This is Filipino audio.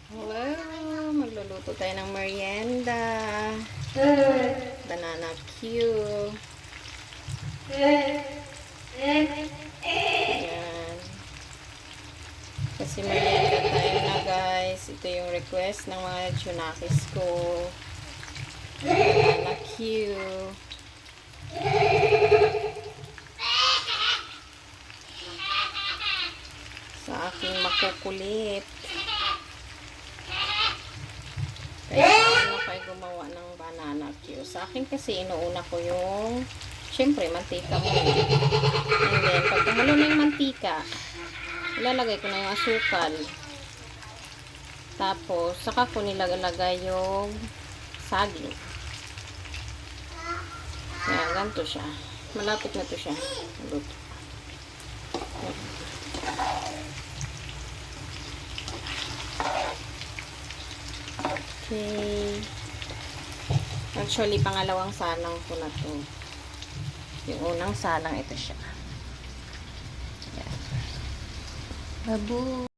Hello! Magluluto tayo ng merienda. Banana Q. Ayan. Kasi merienda tayo na guys. Ito yung request ng mga tsunakis ko. Banana Q. Sa aking makukulit. Kaya paano kayo gumawa ng banana Q? Sa akin kasi inuuna ko yung syempre mantika mo. And then pag kumulo na yung mantika, ilalagay ko na yung asukal. Tapos saka ko nilalagay yung saging. Kaya ganito siya. Malapit na to siya. Luto. Okay. Actually, pangalawang salang ko na to. Yung unang salang, ito siya. Ayan. Babu.